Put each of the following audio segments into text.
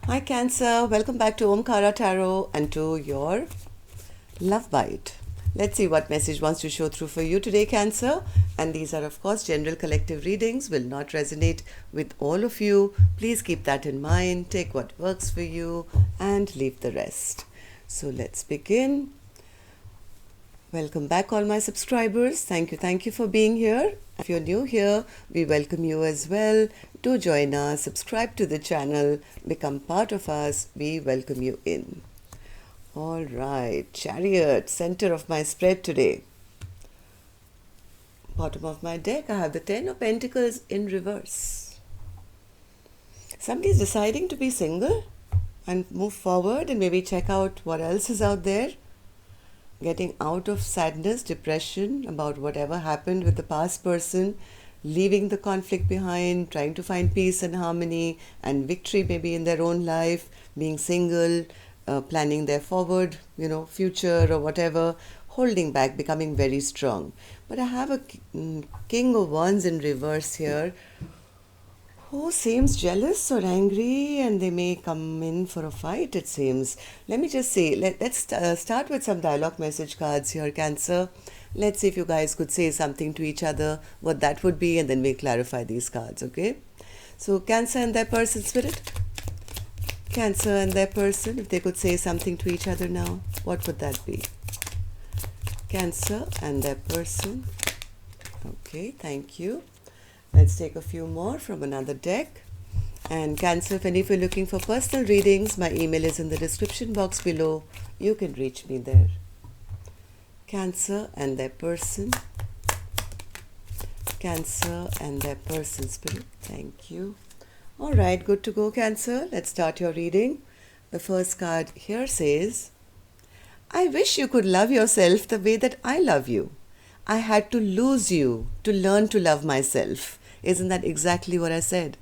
Hi Cancer, welcome back to Omkara Tarot and to your Love Bite. Let's see what message wants to show through for you today, Cancer. And these are of course general collective readings, will not resonate with all of you. Please keep that in mind, take what works for you and leave the rest. So let's begin. Welcome back all my subscribers. Thank you for being here. If you're new here, we welcome you as well. Do join us, subscribe to the channel, become part of us. We welcome you in. All right, Chariot, center of my spread today. Bottom of my deck, I have the Ten of Pentacles in reverse. Somebody's deciding to be single and move forward and maybe check out what else is out there. Getting out of sadness, depression about whatever happened with the past person, leaving the conflict behind, trying to find peace and harmony and victory maybe in their own life, being single, planning their forward, future or whatever, holding back, becoming very strong. But I have a King of Wands in reverse here who seems jealous or angry, and they may come in for a fight, it seems. Let me just say, let's start with some dialogue message cards here, Cancer. Let's see if you guys could say something to each other, what that would be, and then we'll clarify these cards, okay? So Cancer and their person, Spirit. Cancer and their person, if they could say something to each other now, what would that be? Cancer and their person. Okay, thank you. Let's take a few more from another deck. And Cancer, if you're looking for personal readings, my email is in the description box below. You can reach me there. Cancer and their person. Cancer and their person, Spirit. Thank you. All right, good to go, Cancer. Let's start your reading. The first card here says, I wish you could love yourself the way that I love you. I had to lose you to learn to love myself. Isn't that exactly what I said?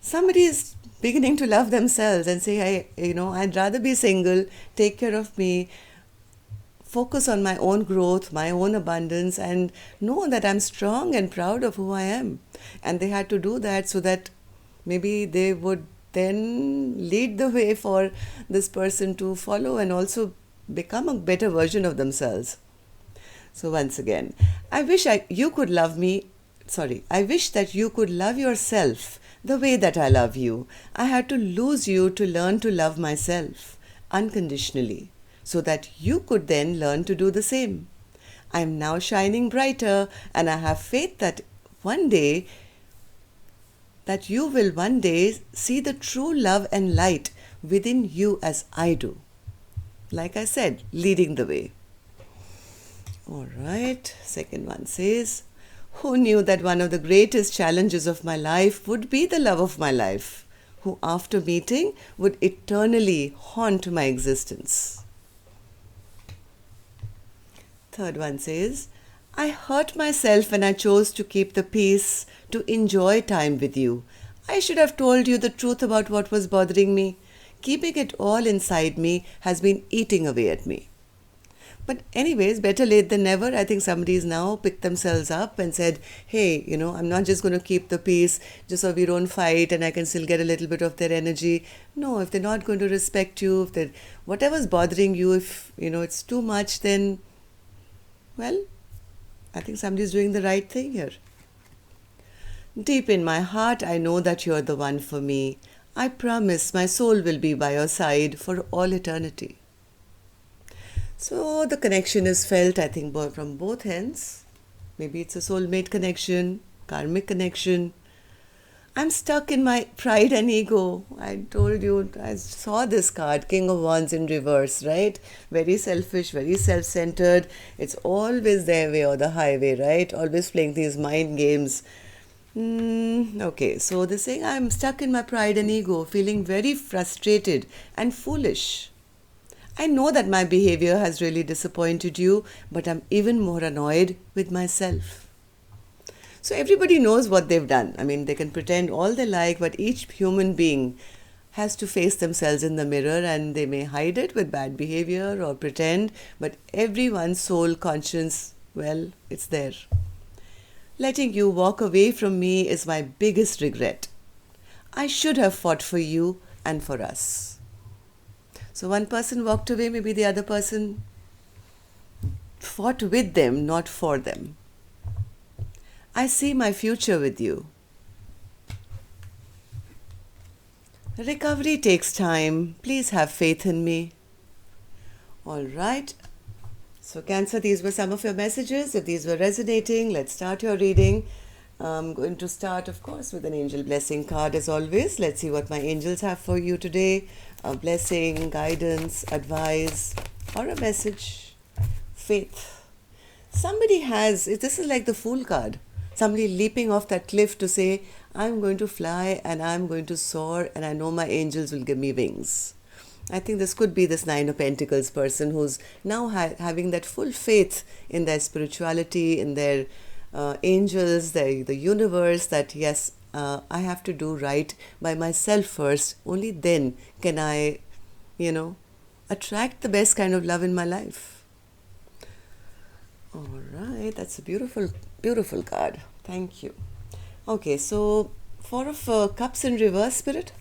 Somebody is beginning to love themselves and say, I'd rather be single, take care of me, focus on my own growth, my own abundance, and know that I'm strong and proud of who I am. And they had to do that so that maybe they would then lead the way for this person to follow and also become a better version of themselves. So once again, I wish that you could love yourself the way that I love you. I had to lose you to learn to love myself unconditionally, so that you could then learn to do the same. I am now shining brighter, and I have faith that you will one day see the true love and light within you as I do. Like I said, leading the way. All right, second one says, who knew that one of the greatest challenges of my life would be the love of my life, who after meeting would eternally haunt my existence. Third one says, I hurt myself when I chose to keep the peace, to enjoy time with you. I should have told you the truth about what was bothering me. Keeping it all inside me has been eating away at me. But anyways, better late than never. I think somebody's now picked themselves up and said, hey, I'm not just going to keep the peace just so we don't fight and I can still get a little bit of their energy. No, if they're not going to respect you, if whatever's bothering you, if, it's too much, then, well, I think somebody's doing the right thing here. Deep in my heart, I know that you're the one for me. I promise my soul will be by your side for all eternity. So the connection is felt, I think, from both ends. Maybe it's a soulmate connection, karmic connection. I'm stuck in my pride and ego. I told you, I saw this card, King of Wands in reverse, right? Very selfish, very self-centered. It's always their way or the highway, right? Always playing these mind games. Okay, so they're saying, I'm stuck in my pride and ego, feeling very frustrated and foolish. I know that my behavior has really disappointed you, but I'm even more annoyed with myself. So everybody knows what they've done. I mean, they can pretend all they like, but each human being has to face themselves in the mirror, and they may hide it with bad behavior or pretend, but everyone's soul conscience, well, it's there. Letting you walk away from me is my biggest regret. I should have fought for you and for us. So one person walked away, maybe the other person fought with them, not for them. I see my future with you. Recovery takes time. Please have faith in me. All right. So Cancer, these were some of your messages. If these were resonating, let's start your reading. I'm going to start, of course, with an angel blessing card as always. Let's see what my angels have for you today. A blessing, guidance, advice, or a message. Faith. Somebody has, this is like the Fool card. Somebody leaping off that cliff to say, I'm going to fly and I'm going to soar and I know my angels will give me wings. I think this could be this Nine of Pentacles person who's now having that full faith in their spirituality, in their angels, the universe, that yes, I have to do right by myself first. Only then can I, attract the best kind of love in my life. All right, that's a beautiful, beautiful card. Thank you. Okay, so Four of Cups in reverse, Spirit.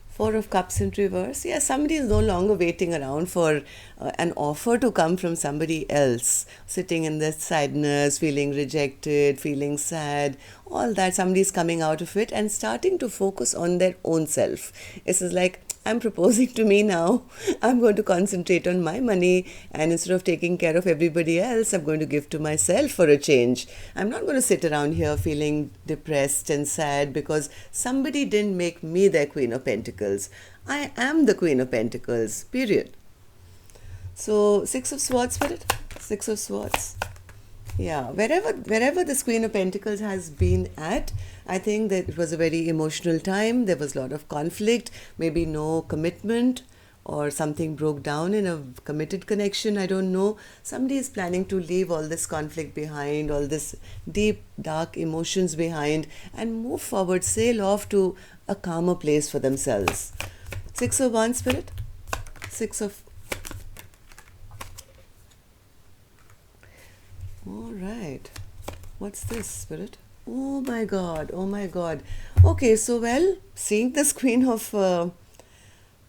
Four of Cups in reverse. Yeah, somebody is no longer waiting around for an offer to come from somebody else. Sitting in this sadness, feeling rejected, feeling sad, all that. Somebody is coming out of it and starting to focus on their own self. This is like, I'm proposing to me now. I'm going to concentrate on my money, and instead of taking care of everybody else, I'm going to give to myself for a change. I'm not going to sit around here feeling depressed and sad because somebody didn't make me their Queen of Pentacles. I am the Queen of Pentacles, period. So, Six of Swords, Spirit. Six of Swords. Yeah, wherever this Queen of Pentacles has been at, I think that it was a very emotional time. There was a lot of conflict, maybe no commitment, or something broke down in a committed connection. I don't know. Somebody is planning to leave all this conflict behind, all this deep, dark emotions behind, and move forward, sail off to a calmer place for themselves. Six of Wands, Spirit. Six of... All right. What's this, Spirit? Oh my God. Oh my God. Okay, so well, seeing this Queen of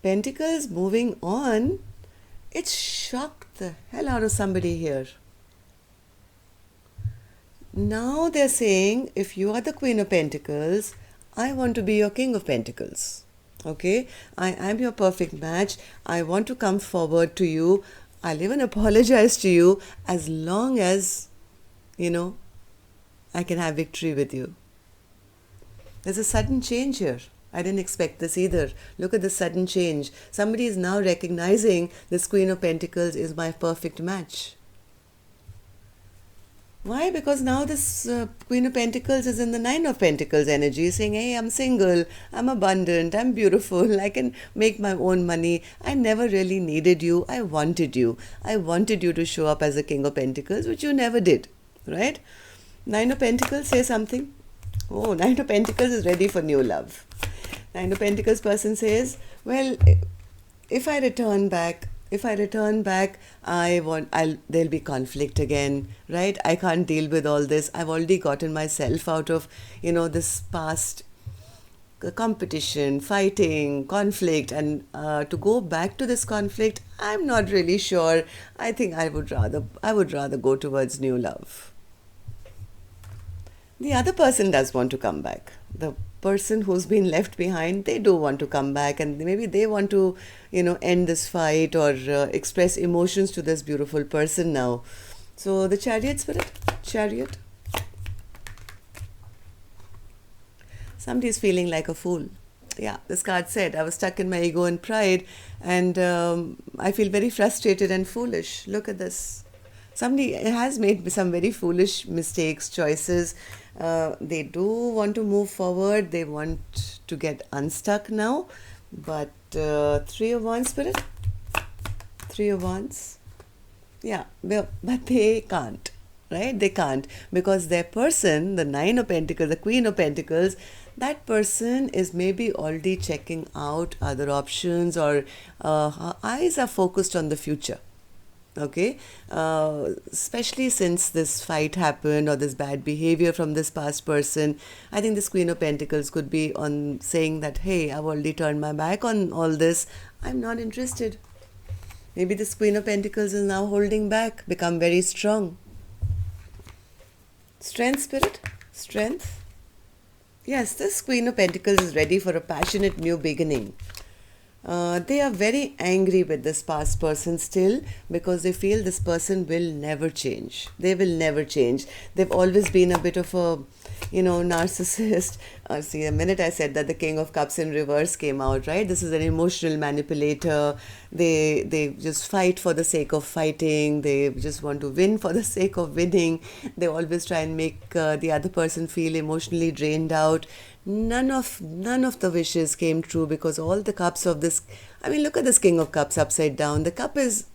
Pentacles moving on, it shocked the hell out of somebody here. Now they're saying, if you are the Queen of Pentacles, I want to be your King of Pentacles. Okay? I am your perfect match. I want to come forward to you. I'll even apologize to you as long as, I can have victory with you. There's a sudden change here. I didn't expect this either. Look at the sudden change. Somebody is now recognizing this Queen of Pentacles is my perfect match. Why? Because now this Queen of Pentacles is in the Nine of Pentacles energy, saying, hey, I'm single, I'm abundant, I'm beautiful, I can make my own money. I never really needed you. I wanted you. I wanted you to show up as a King of Pentacles, which you never did, right? Nine of Pentacles, say something. Oh, Nine of Pentacles is ready for new love. Nine of Pentacles person says, well, if I return back, there'll be conflict again, right? I can't deal with all this. I've already gotten myself out of, this past competition, fighting, conflict, and to go back to this conflict, I'm not really sure. I think I would rather go towards new love. The other person does want to come back. The person who's been left behind, they do want to come back, and maybe they want to, end this fight or express emotions to this beautiful person now. So the Chariot, Spirit, Chariot. Somebody is feeling like a fool. Yeah, this card said, I was stuck in my ego and pride, and I feel very frustrated and foolish. Look at this. Somebody has made some very foolish mistakes, choices. They do want to move forward. They want to get unstuck now. But Three of Wands, Spirit. Three of Wands. Yeah, but they can't, right? They can't, because their person, the Nine of Pentacles, the Queen of Pentacles, that person is maybe already checking out other options, or her eyes are focused on the future. Okay, especially since this fight happened or this bad behavior from this past person. I think this Queen of Pentacles could be on saying that, hey, I've already turned my back on all this, I'm not interested. Maybe this Queen of Pentacles is now holding back, become very strong. Strength, Spirit, strength. Yes, this Queen of Pentacles is ready for a passionate new beginning. They are very angry with this past person still, because they feel this person will never change. They will never change. They've always been a bit of a, narcissist. See, the minute I said that, the King of Cups in reverse came out, right? This is an emotional manipulator. They just fight for the sake of fighting. They just want to win for the sake of winning. They always try and make the other person feel emotionally drained out. None of the wishes came true, because all the cups of this, I mean, look at this King of Cups upside down. The cup is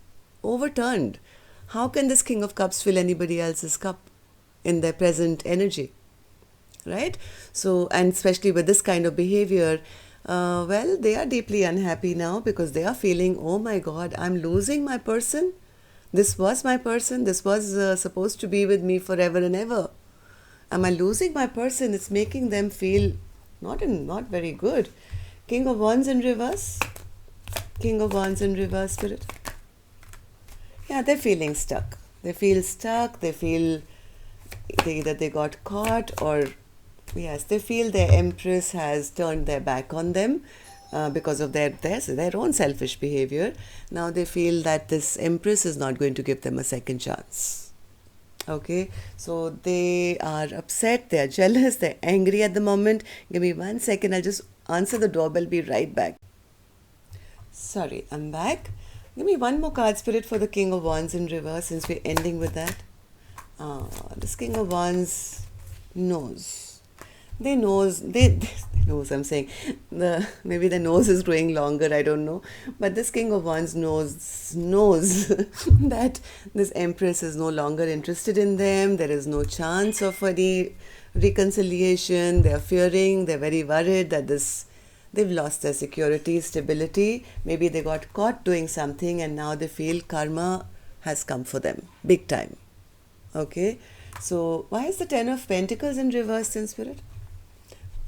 overturned. How can this King of Cups fill anybody else's cup in their present energy? Right? So, and especially with this kind of behavior, well, they are deeply unhappy now, because they are feeling, oh my God, I'm losing my person. This was my person. This was supposed to be with me forever and ever. Am I losing my person? It's making them feel not very good. King of Wands in reverse. King of Wands in reverse, Spirit. Yeah, they're feeling stuck. They feel stuck. They feel either they got caught, or yes, they feel their Empress has turned their back on them because of their own selfish behavior. Now they feel that this Empress is not going to give them a second chance. Okay, so they are upset, they are jealous, they're angry at the moment. Give me 1 second, I'll just answer the doorbell, be right back. Sorry, I'm back. Give me one more card, Spirit, for the King of Wands in reverse, since we're ending with that. This King of Wands knows. They knows, I'm saying. Maybe the nose is growing longer, I don't know. But this King of Wands knows that this Empress is no longer interested in them. There is no chance of any reconciliation. They're fearing, they're very worried that they've lost their security, stability. Maybe they got caught doing something, and now they feel karma has come for them, big time. Okay, so why is the Ten of Pentacles in reverse in Spirit?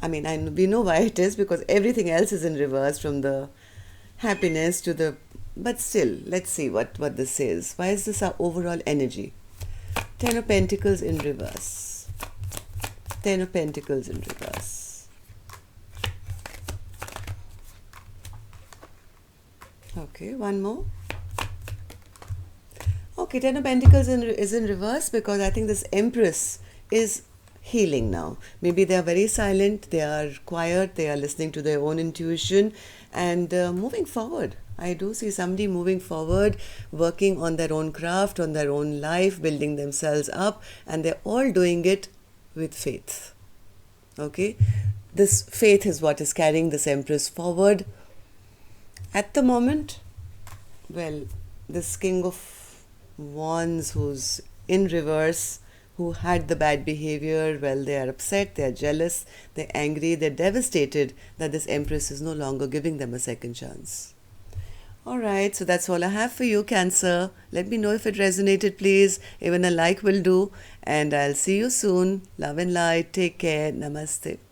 I mean, we know why it is, because everything else is in reverse, from the happiness to the... But still, let's see what this says. Why is this our overall energy? Ten of Pentacles in reverse. Ten of Pentacles in reverse. Okay, one more. Okay, Ten of Pentacles is in reverse, because I think this Empress is healing now. Maybe they are very silent, they are quiet, they are listening to their own intuition and moving forward. I do see somebody moving forward, working on their own craft, on their own life, building themselves up, and they're all doing it with faith. Okay? This faith is what is carrying this Empress forward. At the moment, well, this King of Wands who's in reverse, who had the bad behavior, well, they are upset, they are jealous, they're angry, they're devastated that this Empress is no longer giving them a second chance. Alright, so that's all I have for you, Cancer. Let me know if it resonated, please. Even a like will do. And I'll see you soon. Love and light. Take care. Namaste.